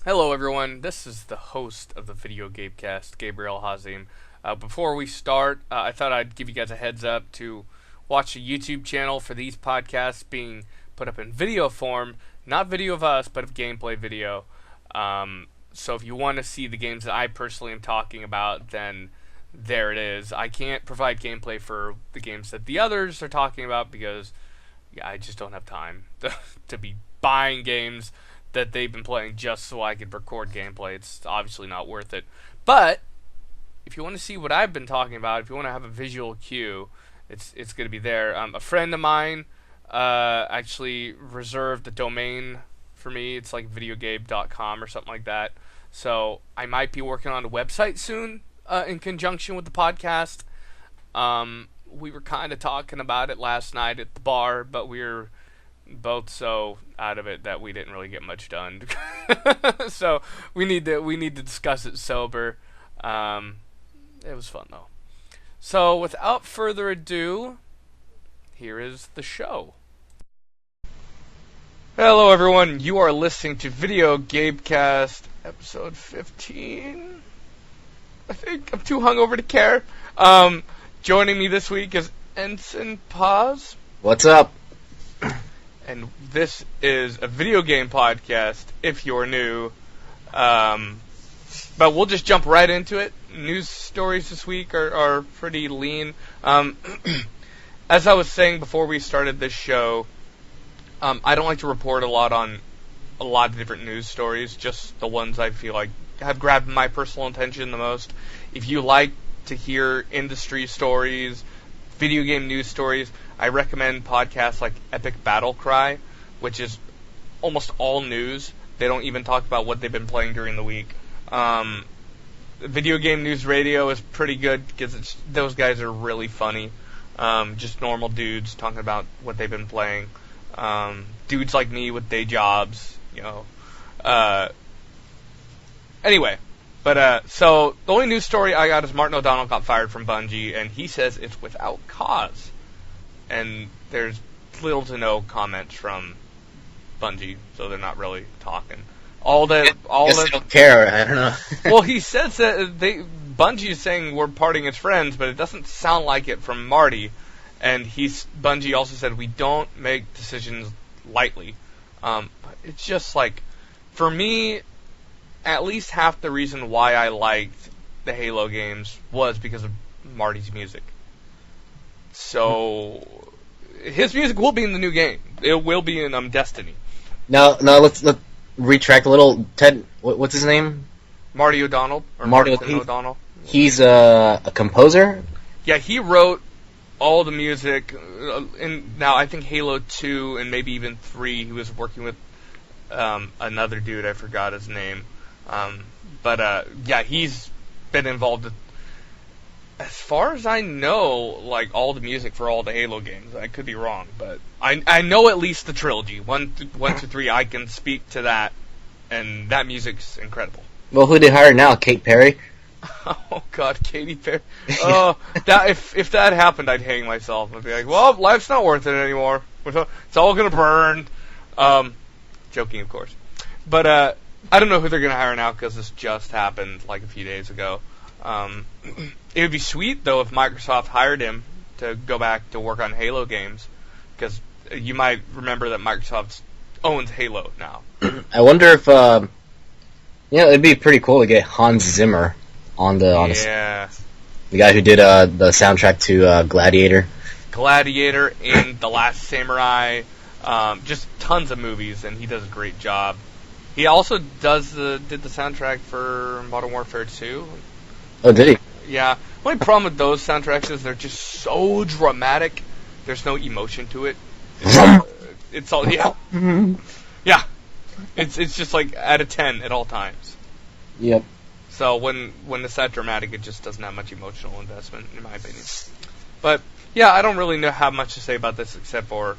Hello, everyone. This is the host of the video Gabecast, Gabriel Hazim. Before we start, I thought I'd give you guys a heads up to watch the YouTube channel for these podcasts being put up in video form, not video of us, but of gameplay video. So if you want to see the games that I personally am talking about, then there it is. I can't provide gameplay for the games that the others are talking about because I just don't have time to be buying games that they've been playing just so I could record gameplay. It's obviously not worth it. But if you want to see what I've been talking about, if you want to have a visual cue, it's going to be there. A friend of mine actually reserved the domain for me. It's like videogabe.com or something like that. So I might be working on a website soon in conjunction with the podcast. We were kind of talking about it last night at the bar, but we were both so out of it that we didn't really get much done. So we need to discuss it sober. It was fun though. So without further ado, here is the show. Hello everyone, you are listening to Video Gabecast episode 15. I think I'm too hungover to care. Joining me this week is Ensign Paz. What's up? And this is a video game podcast, if you're new. But we'll just jump right into it. News stories this week are pretty lean. As I was saying before we started this show, I don't like to report a lot on a lot of different news stories, just the ones I feel like have grabbed my personal attention the most. If you like to hear industry stories, video game news stories, I recommend podcasts like Epic Battle Cry, which is almost all news. They don't even talk about what they've been playing during the week. Video Game News Radio is pretty good because those guys are really funny. Just normal dudes talking about what they've been playing. Dudes like me with day jobs, you know. Anyway. But, so, the only news story I got is Martin O'Donnell got fired from Bungie, and he says it's without cause. And there's little to no comments from Bungie, so they're not really talking. They don't care, I don't know. Well, he says that Bungie is saying we're parting as friends, but it doesn't sound like it from Marty. And Bungie also said we don't make decisions lightly. But it's just like, for me, at least half the reason why I liked the Halo games was because of Marty's music. So, his music will be in the new game. It will be in Destiny. No, let's retract a little. Ted, what's his name? Marty O'Donnell. Or Martin O'Donnell. He's a composer? Yeah, he wrote all the music. Now, I think Halo 2 and maybe even 3, he was working with another dude. I forgot his name. Yeah, he's been involved with, as far as I know, like, all the music for all the Halo games. I could be wrong, but I know at least the trilogy. 1 through 3, I can speak to that, and that music's incredible. Well, who they hire now? Kate Perry? Oh, God, Katy Perry. Oh, if that happened, I'd hang myself. I'd be like, well, life's not worth it anymore. It's all gonna burn. Joking, of course. But, I don't know who they're going to hire now because this just happened like a few days ago. It would be sweet, though, if Microsoft hired him to go back to work on Halo games, because you might remember that Microsoft owns Halo now. I wonder if, it'd be pretty cool to get Hans Zimmer on the guy who did the soundtrack to Gladiator. Gladiator and The Last Samurai, just tons of movies, and he does a great job. He also did the soundtrack for Modern Warfare 2. Oh, did he? Yeah. The only problem with those soundtracks is they're just so dramatic. There's no emotion to it. It's all, yeah. Yeah. It's just like out of 10 at all times. Yep. So when it's that dramatic, it just doesn't have much emotional investment, in my opinion. But, yeah, I don't really have much to say about this except for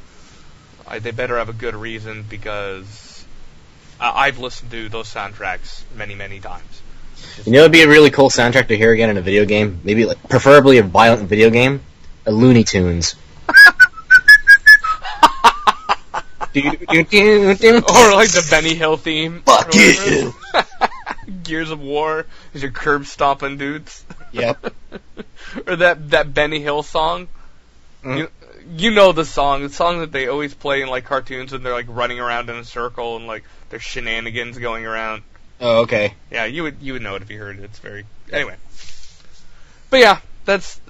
they better have a good reason because I've listened to those soundtracks many, many times. You know, it'd be a really cool soundtrack to hear again in a video game. Maybe, preferably a violent video game. A Looney Tunes. like the Benny Hill theme. Fuck you! Gears of War. These are curb stomping dudes. Yep. Or that Benny Hill song. You know the song that they always play in like cartoons when they're like running around in a circle and like there's shenanigans going around. Oh, okay. Yeah, you would know it if you heard it. It's very anyway. But yeah,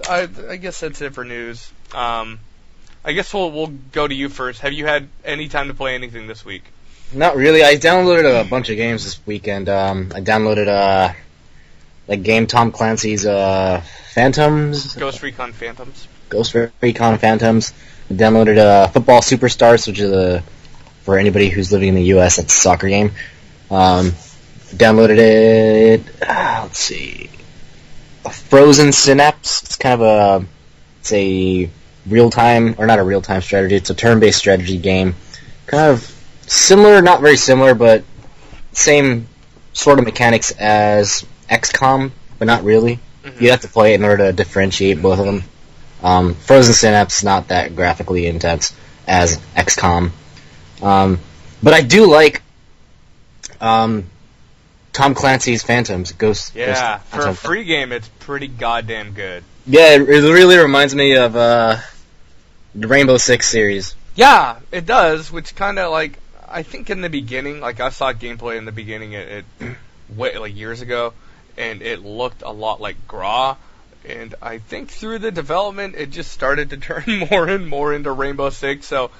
I guess that's it for news. I guess we'll go to you first. Have you had any time to play anything this week? Not really. I downloaded a bunch of games this weekend. I downloaded like game Tom Clancy's Phantoms. Ghost Recon Phantoms. Ghost Recon Phantoms. I downloaded Football Superstars, which is for anybody who's living in the U.S. It's a soccer game. Downloaded it. Let's see. Frozen Synapse. It's kind of a real-time, or not a real-time strategy. It's a turn-based strategy game. Kind of similar, not very similar, but same sort of mechanics as XCOM, but not really. Mm-hmm. You have to play it in order to differentiate both of them. Frozen Synapse not that graphically intense as XCOM. But I do like Tom Clancy's Phantoms. Ghost. Yeah, for a free game, it's pretty goddamn good. Yeah, it really reminds me of the Rainbow Six series. Yeah, it does, which kind of like, I think in the beginning, like I saw gameplay in the beginning like years ago, and it looked a lot like Gra, and I think through the development, it just started to turn more and more into Rainbow Six, so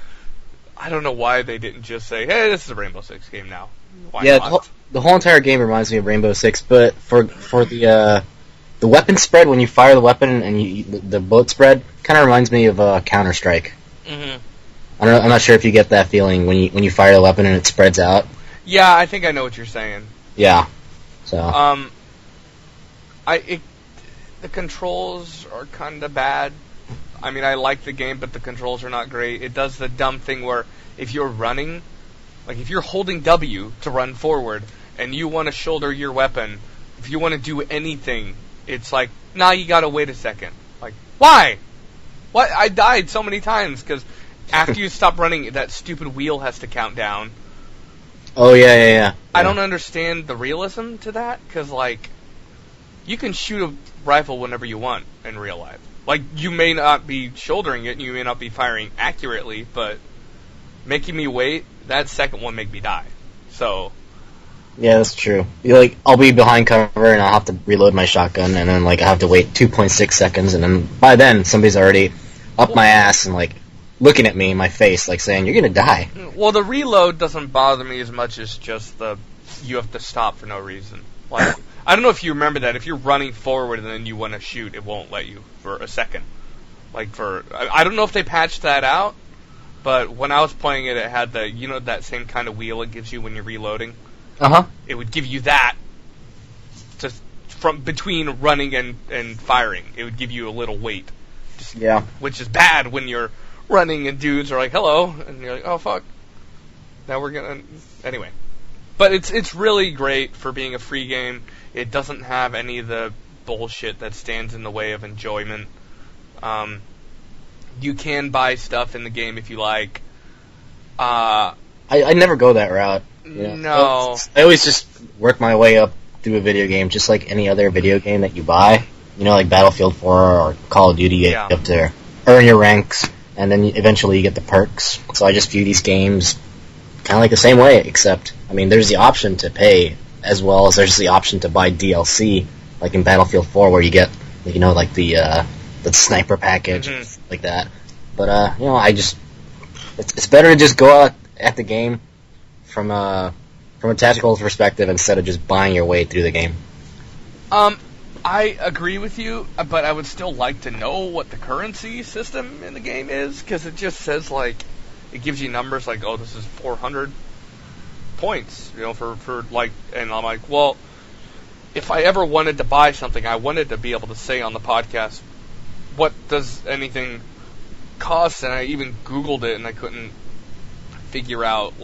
I don't know why they didn't just say, hey, this is a Rainbow Six game now. Why not? The whole entire game reminds me of Rainbow Six, but for the weapon spread, when you fire the weapon and the bullet spread, kind of reminds me of Counter-Strike. Mm-hmm. I'm not sure if you get that feeling when you fire the weapon and it spreads out. Yeah, I think I know what you're saying. Yeah. So. The controls are kind of bad. I mean, I like the game, but the controls are not great. It does the dumb thing where if you're running, like if you're holding W to run forward and you want to shoulder your weapon, if you want to do anything, it's like, nah, you gotta wait a second. Like, why? What? I died so many times because after you stop running, that stupid wheel has to count down. Oh, yeah. I don't understand the realism to that, because, like, you can shoot a rifle whenever you want in real life. Like, you may not be shouldering it, and you may not be firing accurately, but making me wait, that second one make me die. So. Yeah, that's true. I'll be behind cover, and I'll have to reload my shotgun, and then, I have to wait 2.6 seconds, and then by then, somebody's already up my ass and, looking at me in my face, saying, you're gonna die. Well, the reload doesn't bother me as much as just you have to stop for no reason. I don't know if you remember that. If you're running forward and then you want to shoot, it won't let you for a second. I don't know if they patched that out, but when I was playing it, it had that same kind of wheel it gives you when you're reloading. Uh-huh. It would give you that just from between running and firing. It would give you a little wait. Yeah. Which is bad when you're running and dudes are like, hello, and you're like, oh, fuck. Now we're gonna... Anyway. But it's really great for being a free game. It doesn't have any of the bullshit that stands in the way of enjoyment. You can buy stuff in the game if you like. I never go that route. No. I always just work my way up through a video game, just like any other video game that you buy. Like Battlefield 4 or Call of Duty, you have to earn your ranks, and then eventually you get the perks. So I just view these games kind of like the same way, except, there's the option to pay, as well as there's the option to buy DLC, like in Battlefield 4, where you get, the sniper package, like that. But, it's better to just go out at the game from a tactical perspective instead of just buying your way through the game. I agree with you, but I would still like to know what the currency system in the game is, because it just says, it gives you numbers like, oh, this is 400 points, and I'm like, well, if I ever wanted to buy something, I wanted to be able to say on the podcast, what does anything cost? And I even Googled it, and I couldn't figure out,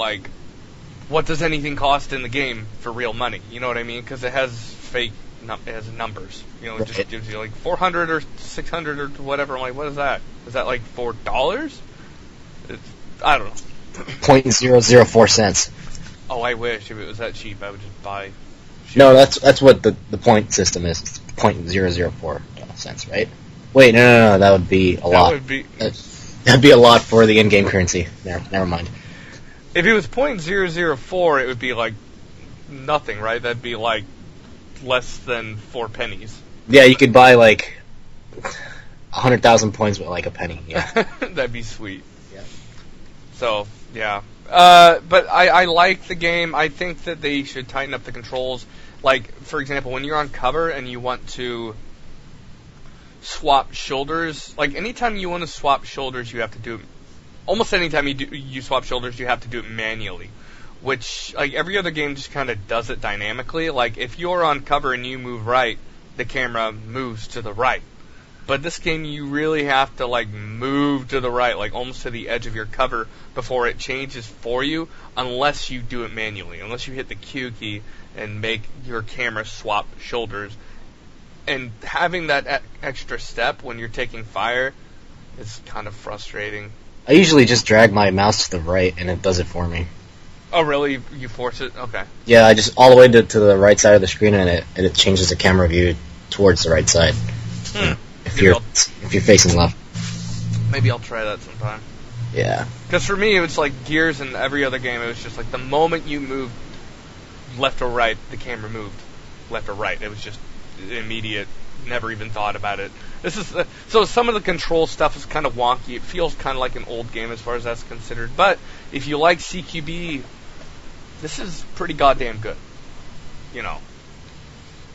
what does anything cost in the game for real money? You know what I mean? Because it has fake... It has numbers. It just gives you 400 or 600 or whatever. I'm like, what is that? Is that $4? I don't know. .004 cents. Oh, I wish if it was that cheap, I would just buy. No, that's what the point system is. It's .004 cents, right? Wait, no, that would be a lot. That'd be a lot for the in-game currency. Never mind. If it was .004, it would be like nothing, right? That'd be like less than 4 pennies. Yeah, you could buy like 100,000 points with like a penny. Yeah, that'd be sweet. Yeah. So yeah, but I like the game. I think that they should tighten up the controls. Like, for example, when you're on cover and you want to swap shoulders, like anytime you want to swap shoulders, you have to do it. Almost anytime you swap shoulders, you have to do it manually. Which, like, every other game just kind of does it dynamically. Like, if you're on cover and you move right, the camera moves to the right. But this game, you really have to, like, move to the right, like, almost to the edge of your cover before it changes for you, unless you do it manually. Unless you hit the Q key and make your camera swap shoulders. And having that extra step when you're taking fire is kind of frustrating. I usually just drag my mouse to the right, and it does it for me. Oh, really? You force it? Okay. Yeah, I just all the way to the right side of the screen, and it changes the camera view towards the right side. If you're facing left. Maybe I'll try that sometime. Yeah. Because for me, it was like Gears and every other game. It was just like the moment you moved left or right, the camera moved left or right. It was just immediate. Never even thought about it. This is so some of the control stuff is kind of wonky. It feels kind of like an old game as far as that's considered. But if you like CQB, this is pretty goddamn good. You know.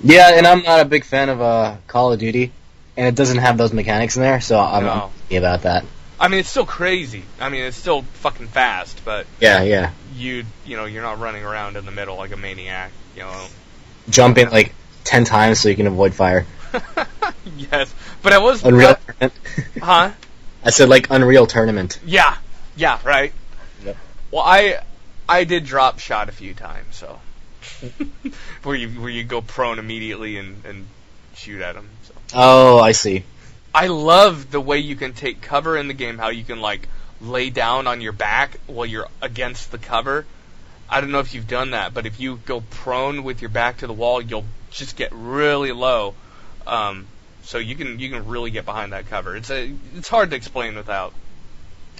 Yeah, and I'm not a big fan of Call of Duty, and it doesn't have those mechanics in there, so I'm happy about that. I mean, it's still crazy. I mean, it's still fucking fast, but yeah. You know, you're not running around in the middle like a maniac. You know, jumping like 10 times so you can avoid fire. Yes, but I was Unreal Tournament. Huh? I said like Unreal Tournament. Yeah, right. Yep. Well, I did drop shot a few times, so where you go prone immediately and shoot at them. So. Oh, I see. I love the way you can take cover in the game. How you can like lay down on your back while you're against the cover. I don't know if you've done that, but if you go prone with your back to the wall, you'll just get really low. So you can really get behind that cover. It's hard to explain without.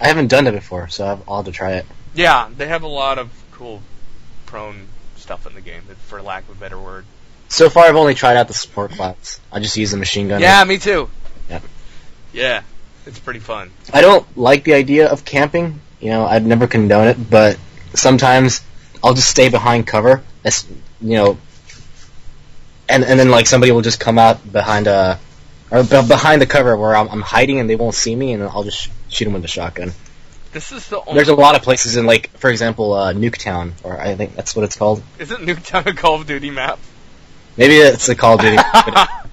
I haven't done it before, so I'll have to try it. Yeah, they have a lot of cool prone stuff in the game, for lack of a better word. So far, I've only tried out the support class. I just use the machine gun. Yeah, me too. Yeah, it's pretty fun. I don't like the idea of camping. You know, I'd never condone it, but sometimes I'll just stay behind cover. And then like somebody will just come out behind behind the cover where I'm hiding and they won't see me, and I'll just shoot them with the shotgun. This is the only. There's a lot of places in, like, for example, Nuketown, or I think that's what it's called. Isn't Nuketown a Call of Duty map? Maybe it's a Call of Duty,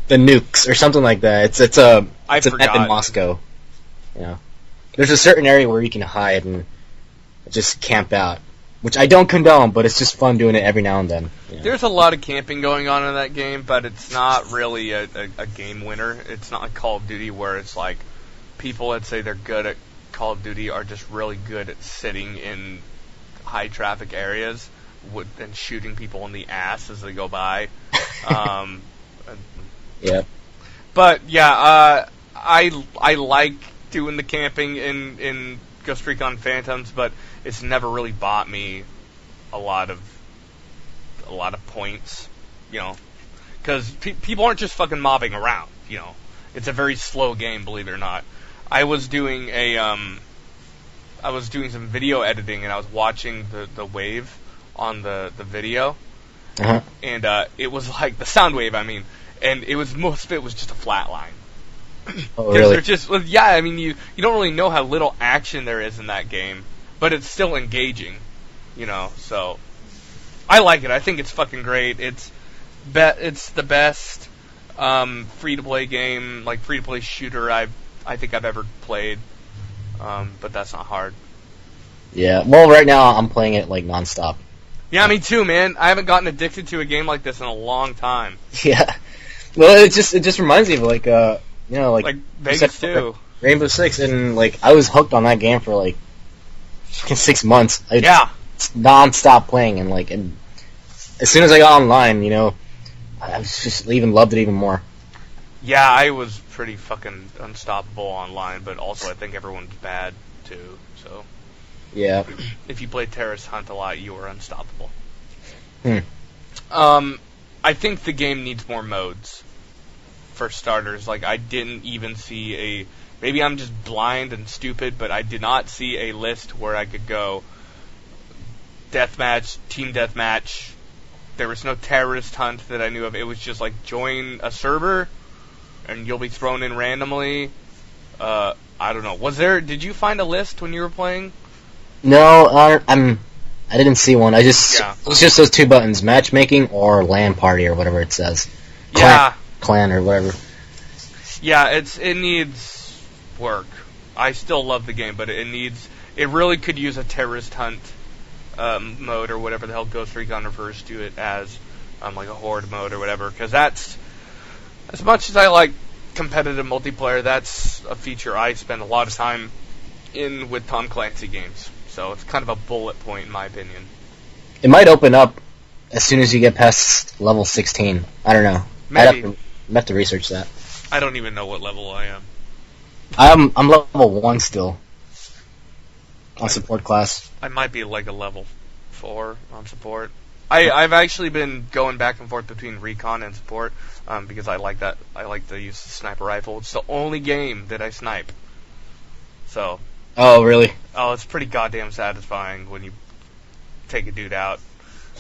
the nukes or something like that. It's an map in Moscow. You know, there's a certain area where you can hide and just camp out, which I don't condone, but it's just fun doing it every now and then. You know? There's a lot of camping going on in that game, but it's not really a game winner. It's not like Call of Duty where it's like people that say they're good at Call of Duty are just really good at sitting in high traffic areas and shooting people in the ass as they go by. Yeah. But yeah, I like doing the camping in Ghost Recon Phantoms, but it's never really bought me a lot of points, you know, because people aren't just fucking mobbing around, you know. It's a very slow game, believe it or not. I was doing some video editing, and I was watching the wave on the video, and it was like the sound wave, I mean, and it was most of it was just a flat line. Oh, really? I mean, you don't really know how little action there is in that game, but it's still engaging, you know. So I like it. I think it's fucking great. It's the best free to play game, like free to play shooter I think I've ever played. But that's not hard. Yeah. Well, right now I'm playing it like nonstop. Yeah, me too, man. I haven't gotten addicted to a game like this in a long time. Yeah. Well, it just reminds me of like like Vegas too. Rainbow Six, and like I was hooked on that game for like fucking 6 months. Yeah. Non-stop playing, and as soon as I got online, I just even loved it even more. Yeah, I was pretty fucking unstoppable online, but also I think everyone's bad too. So yeah, if you play Terrorist Hunt a lot, you are unstoppable. I think the game needs more modes. For starters, like I didn't even see maybe I'm just blind and stupid, but I did not see a list where I could go deathmatch, team deathmatch. There was no terrorist hunt that I knew of. It was just like join a server and you'll be thrown in randomly. I don't know. Did you find a list when you were playing? No, I didn't see one. It was just those 2 buttons, matchmaking or LAN party or whatever it says. Clan or whatever. Yeah, it needs work. I still love the game, but it really could use a terrorist hunt mode or whatever the hell Ghost Recon refers to it as, like a horde mode or whatever, because that's, as much as I like competitive multiplayer, that's a feature I spend a lot of time in with Tom Clancy games, so it's kind of a bullet point in my opinion. It might open up as soon as you get past level 16. I don't know. Maybe. I'd have to research that. I don't even know what level I am. I'm level 1 still. On support class. I might be like a level 4 on support. I've actually been going back and forth between recon and support, because I like that. I like to use the sniper rifle. It's the only game that I snipe. So. Oh, really? Oh, it's pretty goddamn satisfying when you take a dude out.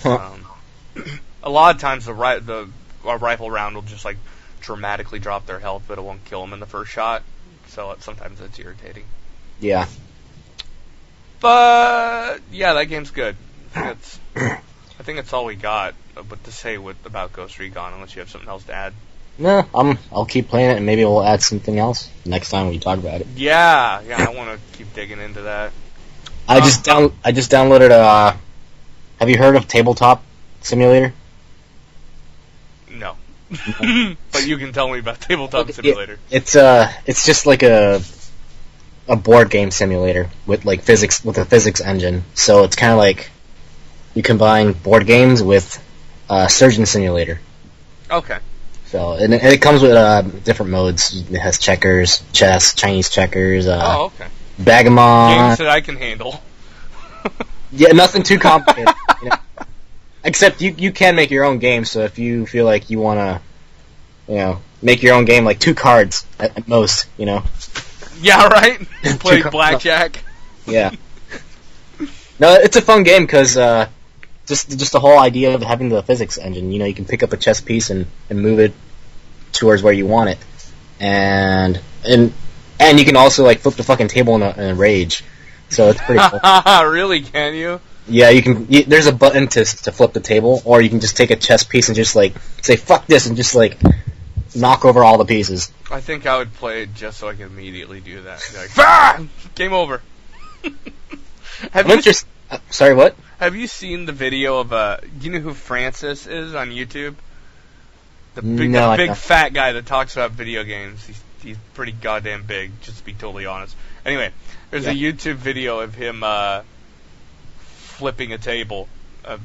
A lot of times a rifle round will just like dramatically drop their health, but it won't kill them in the first shot. So sometimes it's irritating. Yeah. But yeah, that game's good. I think that's all we got to say about Ghost Recon, unless you have something else to add. No, I'll keep playing it, and maybe we'll add something else next time we talk about it. Yeah, I want to keep digging into that. I just downloaded. Have you heard of Tabletop Simulator? No. But you can tell me about Tabletop Simulator. It's just like a board game simulator with a physics engine. So it's kind of like you combine board games with Surgeon Simulator. Okay. So and it comes with different modes. It has checkers, chess, Chinese checkers. Okay. Bagamon. Games that I can handle. Yeah, nothing too complicated. Except you can make your own game. So if you feel like you want to, make your own game, like 2 cards at most, Yeah, right. Play blackjack. Yeah. No, it's a fun game because just the whole idea of having the physics engine. You can pick up a chess piece and move it towards where you want it, and you can also like flip the fucking table in a rage. So it's pretty cool. Really? Can you? Yeah, you can. There's a button to flip the table, or you can just take a chess piece and just like say fuck this and just like knock over all the pieces. I think I would play it just so I could immediately do that. Like, game over. Sorry, what? Have you seen the video of do you know who Francis is on YouTube? The big fat guy that talks about video games. He's pretty goddamn big, just to be totally honest. Anyway, there's a YouTube video of him flipping a table,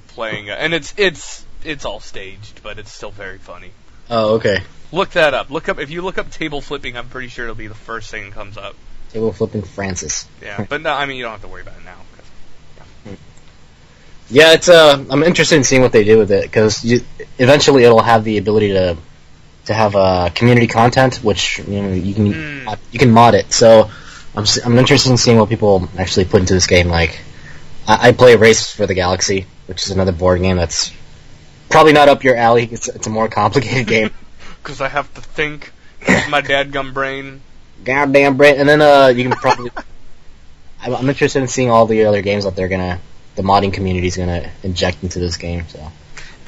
playing, and it's all staged, but it's still very funny. Oh, okay. Look that up. If you look up table flipping, I'm pretty sure it'll be the first thing that comes up. Table flipping Francis. Yeah, but no, I mean you don't have to worry about it now. Yeah, it's I'm interested in seeing what they do with it because eventually it'll have the ability to have community content, which you can mod it. So I'm interested in seeing what people actually put into this game. Like I play Race for the Galaxy, which is another board game that's probably not up your alley. It's a more complicated game. Because I have to think. My dadgum brain. Goddamn brain. And then you can probably. I'm interested in seeing all the other games that the modding community is gonna inject into this game. So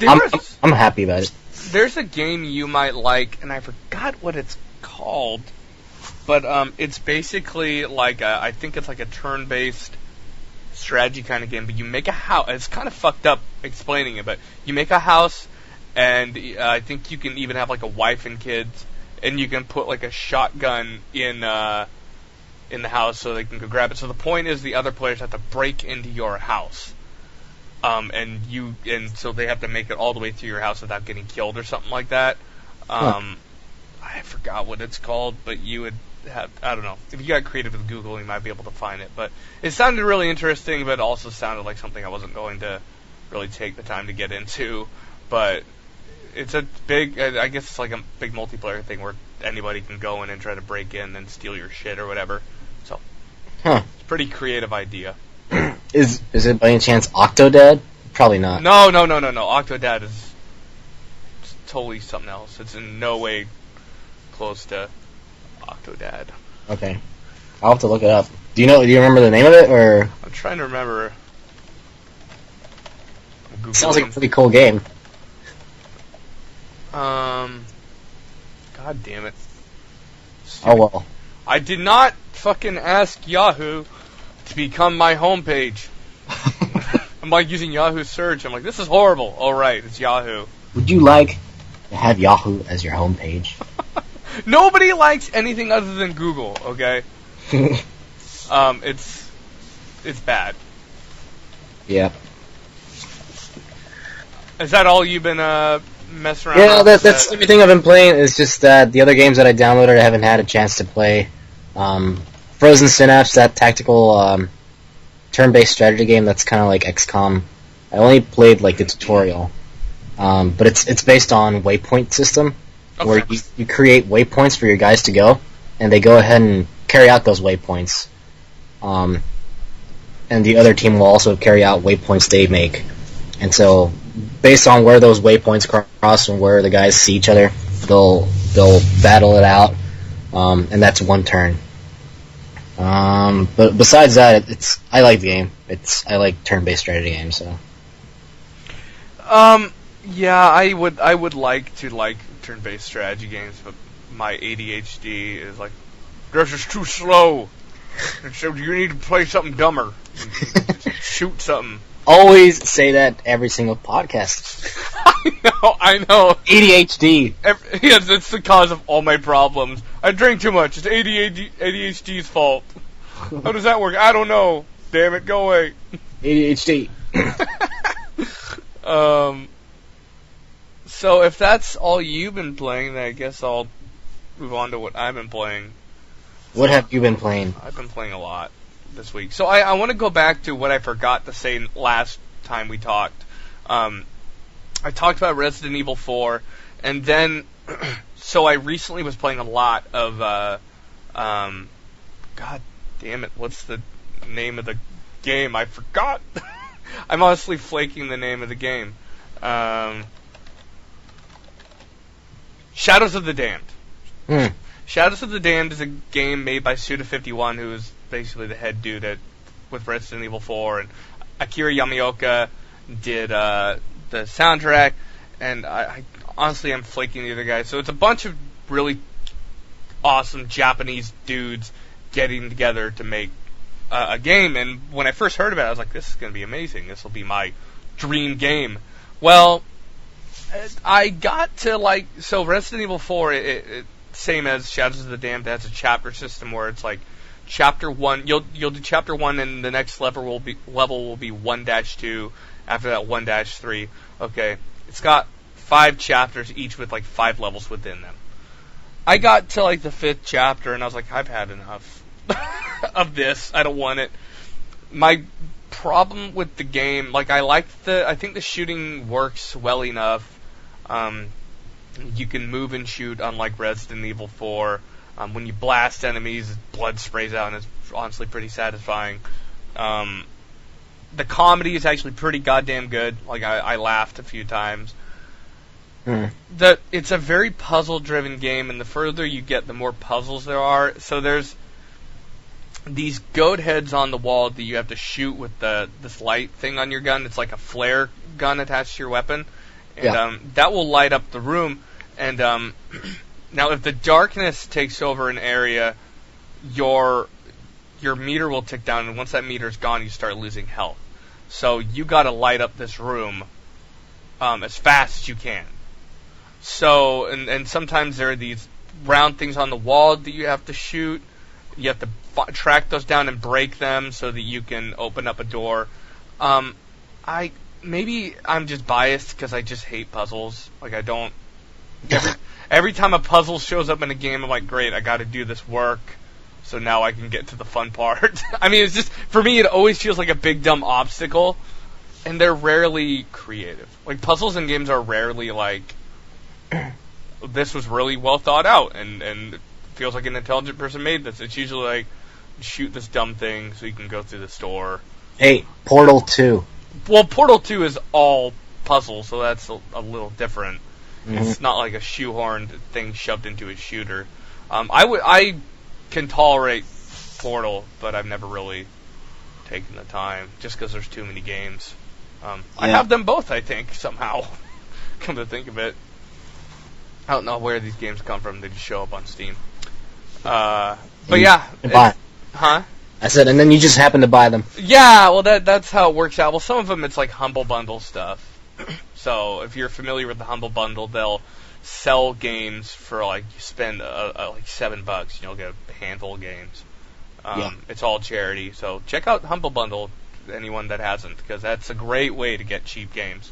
I'm happy about it. There's a game you might like, and I forgot what it's called, but it's basically like I think it's like a turn-based strategy kind of game. But you make a house. It's kind of fucked up explaining it, but you make a house, and I think you can even have like a wife and kids, and you can put like a shotgun in in the house so they can go grab it. So the point is the other players have to break into your house. And so they have to make it all the way through your house without getting killed or something like that. I forgot what it's called, but you would have, I don't know. If you got creative with Google, you might be able to find it. But it sounded really interesting, but also sounded like something I wasn't going to really take the time to get into. But it's a big, I guess it's like a big multiplayer thing where anybody can go in and try to break in and steal your shit or whatever. So, it's a pretty creative idea. Is it by any chance Octodad? Probably not. No. Octodad is totally something else. It's in no way close to Octodad. Okay. I'll have to look it up. Do you remember the name of it, or? I'm trying to remember. Sounds like a pretty cool game. God damn it. Oh well. I did not fucking ask Yahoo to become my homepage. I'm like using Yahoo search. I'm like, this is horrible. Oh right, it's Yahoo. Would you like to have Yahoo as your homepage? Nobody likes anything other than Google, okay? It's bad. Yeah. Is that all you've been messing around with? Yeah, that's everything I've been playing. It's just that the other games that I downloaded I haven't had a chance to play. Frozen Synapse, that tactical turn-based strategy game that's kind of like XCOM. I only played like the tutorial. But it's based on waypoint system. Okay. Where you create waypoints for your guys to go, and they go ahead and carry out those waypoints. And the other team will also carry out waypoints they make. And so, based on where those waypoints cross and where the guys see each other, they'll battle it out, and that's one turn. But besides that, I like the game. I like turn-based strategy games. So. Yeah, I would like to like turn-based strategy games, but my ADHD is like, this is too slow. And so you need to play something dumber. Shoot something. Always say that every single podcast. I know. ADHD. Yes, it's the cause of all my problems. I drink too much. It's ADHD's fault. How does that work? I don't know. Damn it, go away. ADHD. So if that's all you've been playing, then I guess I'll move on to what I've been playing. What have you been playing? I've been playing a lot this week. So I want to go back to what I forgot to say last time we talked. I talked about Resident Evil 4, and then, so I recently was playing a lot of, God damn it, what's the name of the game? I forgot. I'm honestly flaking the name of the game. Shadows of the Damned. Shadows of the Damned is a game made by Suda51, who is basically the head dude with Resident Evil 4, and Akira Yamaoka did the soundtrack, and I honestly am flaking the other guy. So it's a bunch of really awesome Japanese dudes getting together to make a game, and when I first heard about it, I was like, this is going to be amazing. This will be my dream game. Well, I got to so Resident Evil 4, it same as Shadows of the Damned, has a chapter system where it's like chapter 1, you'll do chapter 1, and the next level will be 1-2, after that 1-3. Okay, it's got 5 chapters, each with like 5 levels within them. I got to like the 5th chapter, and I was like, I've had enough of this. I don't want it. My problem with the game, I think the shooting works well enough. You can move and shoot, unlike Resident Evil 4. When you blast enemies, blood sprays out, and it's honestly pretty satisfying. The comedy is actually pretty goddamn good. Like, I laughed a few times. It's a very puzzle-driven game, and the further you get, the more puzzles there are. So there's these goat heads on the wall that you have to shoot with this light thing on your gun. It's like a flare gun attached to your weapon. And that will light up the room. And now, if the darkness takes over an area, your meter will tick down, and once that meter is gone, you start losing health. So you got to light up this room as fast as you can. So, and sometimes there are these round things on the wall that you have to shoot. You have to track those down and break them so that you can open up a door. Maybe I'm just biased because I just hate puzzles. Like, I don't... Every time a puzzle shows up in a game, I'm like, great, I gotta do this work, so now I can get to the fun part. I mean, it's just, for me, it always feels like a big, dumb obstacle, and they're rarely creative. Like, puzzles in games are rarely like, this was really well thought out, and it feels like an intelligent person made this. It's usually like, shoot this dumb thing so you can go through the store. Hey, Portal 2. Well, Portal 2 is all puzzle, so that's a little different. Mm-hmm. It's not like a shoehorned thing shoved into a shooter. I can tolerate Portal, but I've never really taken the time, just because there's too many games. I have them both, I think, somehow. Come to think of it. I don't know where these games come from. They just show up on Steam. But yeah. Huh? I said, and then you just happen to buy them. Yeah, well, that's how it works out. Well, some of them, it's like Humble Bundle stuff. So, if you're familiar with the Humble Bundle, they'll sell games for, like, you spend, like, $7, and you'll get a handful of games. It's all charity. So, check out Humble Bundle, anyone that hasn't, because that's a great way to get cheap games.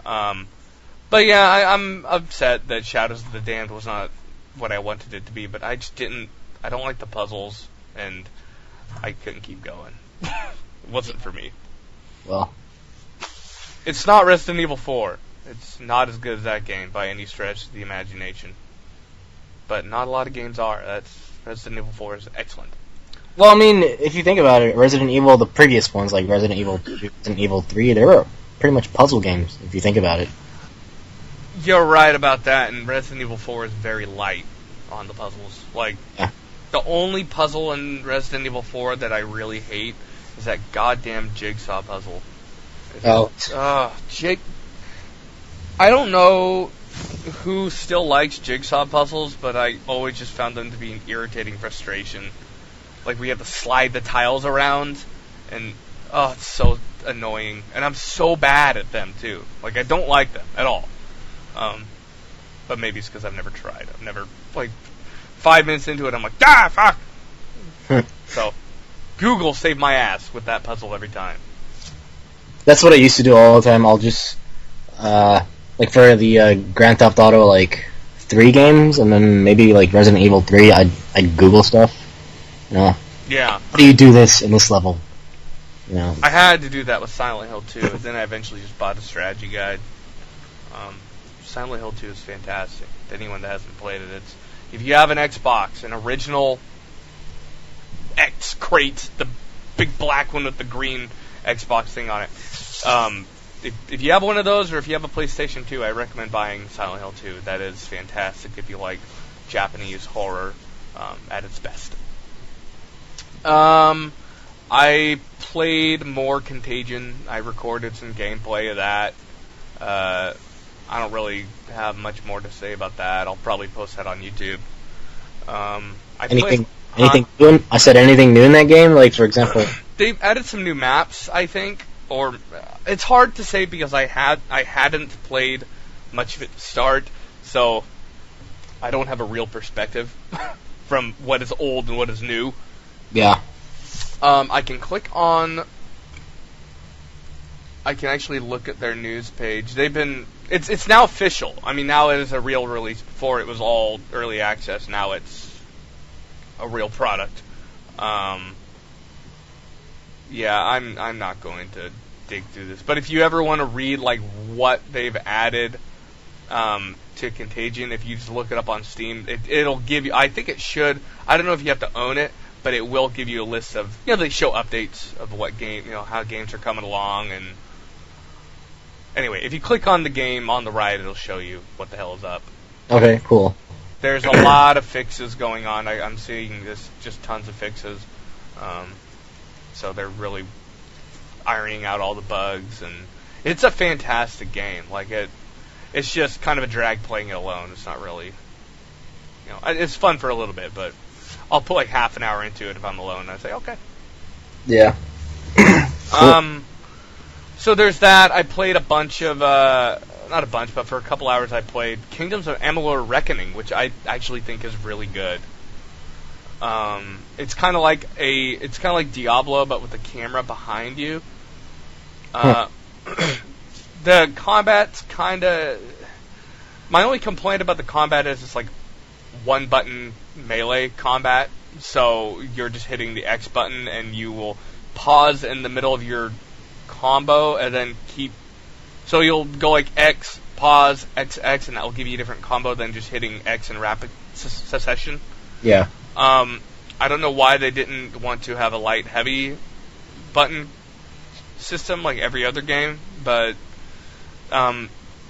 But yeah, I'm upset that Shadows of the Damned was not what I wanted it to be, but I don't like the puzzles, and I couldn't keep going. It wasn't for me. Well, it's not Resident Evil 4. It's not as good as that game by any stretch of the imagination. But not a lot of games are. Resident Evil 4 is excellent. Well, I mean, if you think about it, Resident Evil, the previous ones, like Resident Evil 2, Resident Evil 3, they were pretty much puzzle games, if you think about it. You're right about that, and Resident Evil 4 is very light on the puzzles. Like, the only puzzle in Resident Evil 4 that I really hate is that goddamn jigsaw puzzle. I don't know who still likes jigsaw puzzles, but I always just found them to be an irritating frustration. Like, we have to slide the tiles around, and, it's so annoying. And I'm so bad at them, too. Like, I don't like them at all. But maybe it's because I've never tried. I've never, 5 minutes into it, I'm like, fuck! So, Google saved my ass with that puzzle every time. That's what I used to do all the time. I'll just, like for the Grand Theft Auto, 3 games, and then maybe, Resident Evil 3, I'd Google stuff. Yeah. How do you do this in this level? I had to do that with Silent Hill 2, and then I eventually just bought a strategy guide. Silent Hill 2 is fantastic. To anyone that hasn't played it, if you have an Xbox, an original X crate, the big black one with the green Xbox thing on it. If you have one of those, or if you have a PlayStation 2, I recommend buying Silent Hill 2. That is fantastic if you like Japanese horror at its best. I played more Contagion. I recorded some gameplay of that. I don't really have much more to say about that. I'll probably post that on YouTube. Anything new? I said anything new in that game? For example, they've added some new maps, I think. Or it's hard to say because I hadn't played much of it to start, so I don't have a real perspective from what is old and what is new. Yeah. I can click on. I can actually look at their news page. It's now official. I mean, now it is a real release. Before it was all early access. Now it's a real product. Yeah, I'm not going to dig through this. But if you ever want to read what they've added to Contagion, if you just look it up on Steam, it'll give you. I think it should. I don't know if you have to own it, but it will give you a list of. They show updates of what game, how games are coming along, and anyway, if you click on the game on the right, it'll show you what the hell is up. Okay, cool. There's a lot of fixes going on. I'm seeing this, just tons of fixes. So they're really ironing out all the bugs, and it's a fantastic game. It's just kind of a drag playing it alone. It's not really, it's fun for a little bit, but I'll put half an hour into it if I'm alone, and I say, okay. Yeah. So there's that. I played a bunch of, not a bunch, but for a couple hours I played Kingdoms of Amalur Reckoning, which I actually think is really good. It's kind of like Diablo, but with the camera behind you. The combat's kind of... My only complaint about the combat is it's like one button melee combat, so you're just hitting the X button and you will pause in the middle of your combo and then keep... So you'll go like X, pause, X, X, and that will give you a different combo than just hitting X in rapid succession. Yeah. I don't know why they didn't want to have a light-heavy button system like every other game, but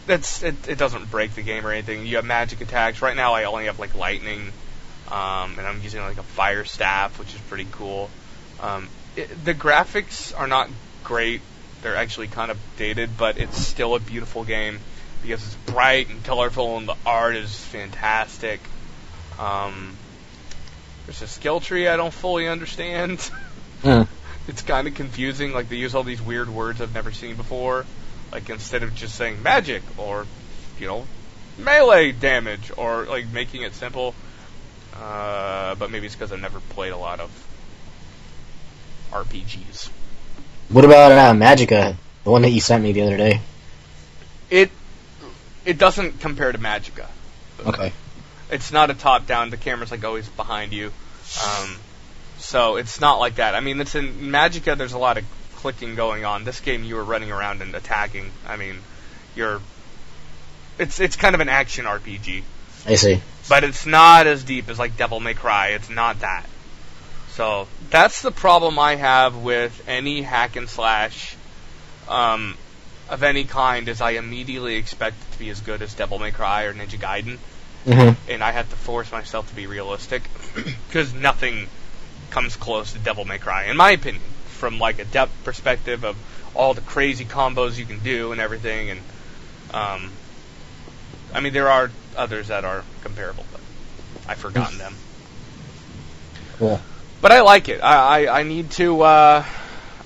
it doesn't break the game or anything. You have magic attacks. Right now I only have like lightning, and I'm using like a fire staff, which is pretty cool. The graphics are not great. They're actually kind of dated, but it's still a beautiful game because it's bright and colorful and the art is fantastic. There's a skill tree I don't fully understand. It's kind of confusing. Like, they use all these weird words I've never seen before. Like, instead of just saying magic or, melee damage or, like, making it simple. But maybe it's because I've never played a lot of RPGs. What about Magicka, the one that you sent me the other day? It doesn't compare to Magicka. Okay. It's not a top-down. The camera's, like, always behind you. So it's not like that. I mean, it's in Magicka, there's a lot of clicking going on. This game, you were running around and attacking. I mean, it's kind of an action RPG. I see. But it's not as deep as, like, Devil May Cry. It's not that. So that's the problem I have with any hack and slash of any kind, is I immediately expect it to be as good as Devil May Cry or Ninja Gaiden. Mm-hmm. And I have to force myself to be realistic, because nothing comes close to Devil May Cry, in my opinion, from like a depth perspective of all the crazy combos you can do and everything. And I mean, there are others that are comparable, but I've forgotten them. Cool. But I like it. I need to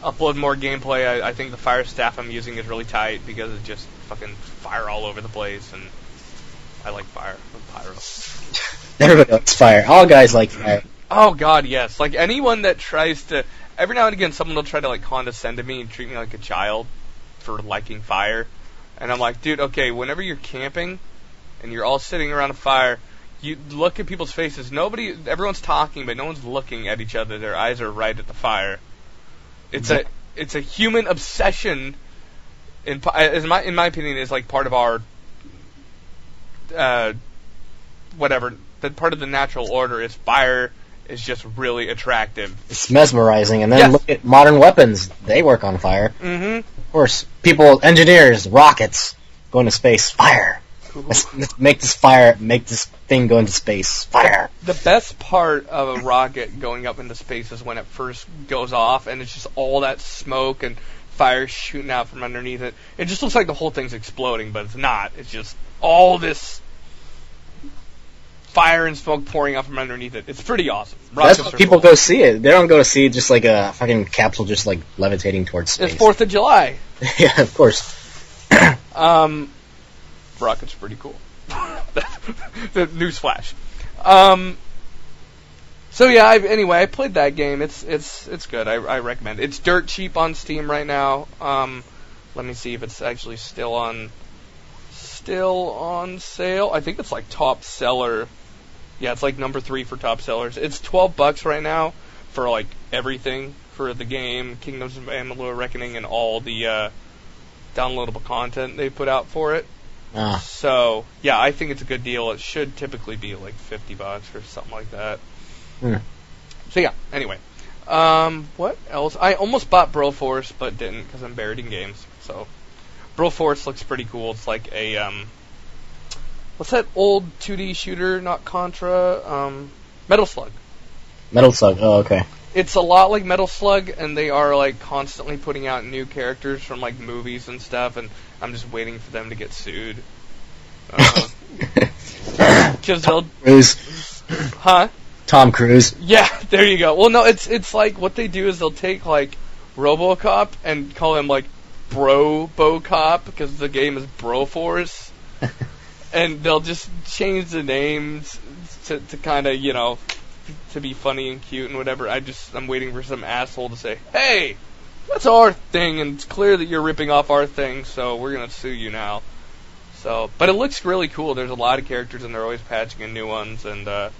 upload more gameplay. I think the fire staff I'm using is really tight because it's just fucking fire all over the place, and I like fire. I'm pyro. Everybody likes fire. All guys like fire. Oh god, yes. Like, anyone that tries to... Every now and again, someone will try to, like, condescend to me and treat me like a child for liking fire. And I'm like, dude, okay, whenever you're camping and you're all sitting around a fire, you look at people's faces. Everyone's talking, but no one's looking at each other. Their eyes are right at the fire. It's a human obsession. In my opinion, is like part of our whatever. That part of the natural order is fire is just really attractive. It's mesmerizing, and then look at modern weapons. They work on fire. Mm-hmm. Of course, engineers, rockets, going to space, fire. Let's make this thing go into space, fire. The best part of a rocket going up into space is when it first goes off, and it's just all that smoke and fire shooting out from underneath it. It just looks like the whole thing's exploding, but it's not. It's just all this fire and smoke pouring out from underneath it. It's pretty awesome. Rockets, that's why people go see it. They don't go to see just like a fucking capsule just like levitating towards space. It's 4th of July. Yeah, of course. Rockets are pretty cool. The newsflash. So yeah, I played that game. It's good. I recommend it. It's dirt cheap on Steam right now. Let me see if it's actually still on sale. I think it's like top seller. Yeah, it's like number 3 for top sellers. It's $12 right now for like everything for the game, Kingdoms of Amalur Reckoning, and all the downloadable content they put out for it. So yeah, I think it's a good deal. It should typically be like $50 or something like that. So yeah. Anyway, what else? I almost bought Broforce, but didn't because I'm buried in games. So Broforce looks pretty cool. It's like a what's that old 2D shooter? Not Contra. Metal Slug. Metal Slug. Oh, okay. It's a lot like Metal Slug, and they are like constantly putting out new characters from like movies and stuff, and I'm just waiting for them to get sued. Because they'll... Cruise. Huh? Tom Cruise. Yeah, there you go. Well, no, it's like what they do is they'll take like RoboCop and call him like Bro-Bo-Cop because the game is Broforce, and they'll just change the names to kind of to be funny and cute and whatever. I'm waiting for some asshole to say, "Hey, that's our thing, and it's clear that you're ripping off our thing, so we're gonna sue you now." So, but it looks really cool. There's a lot of characters, and they're always patching in new ones. And the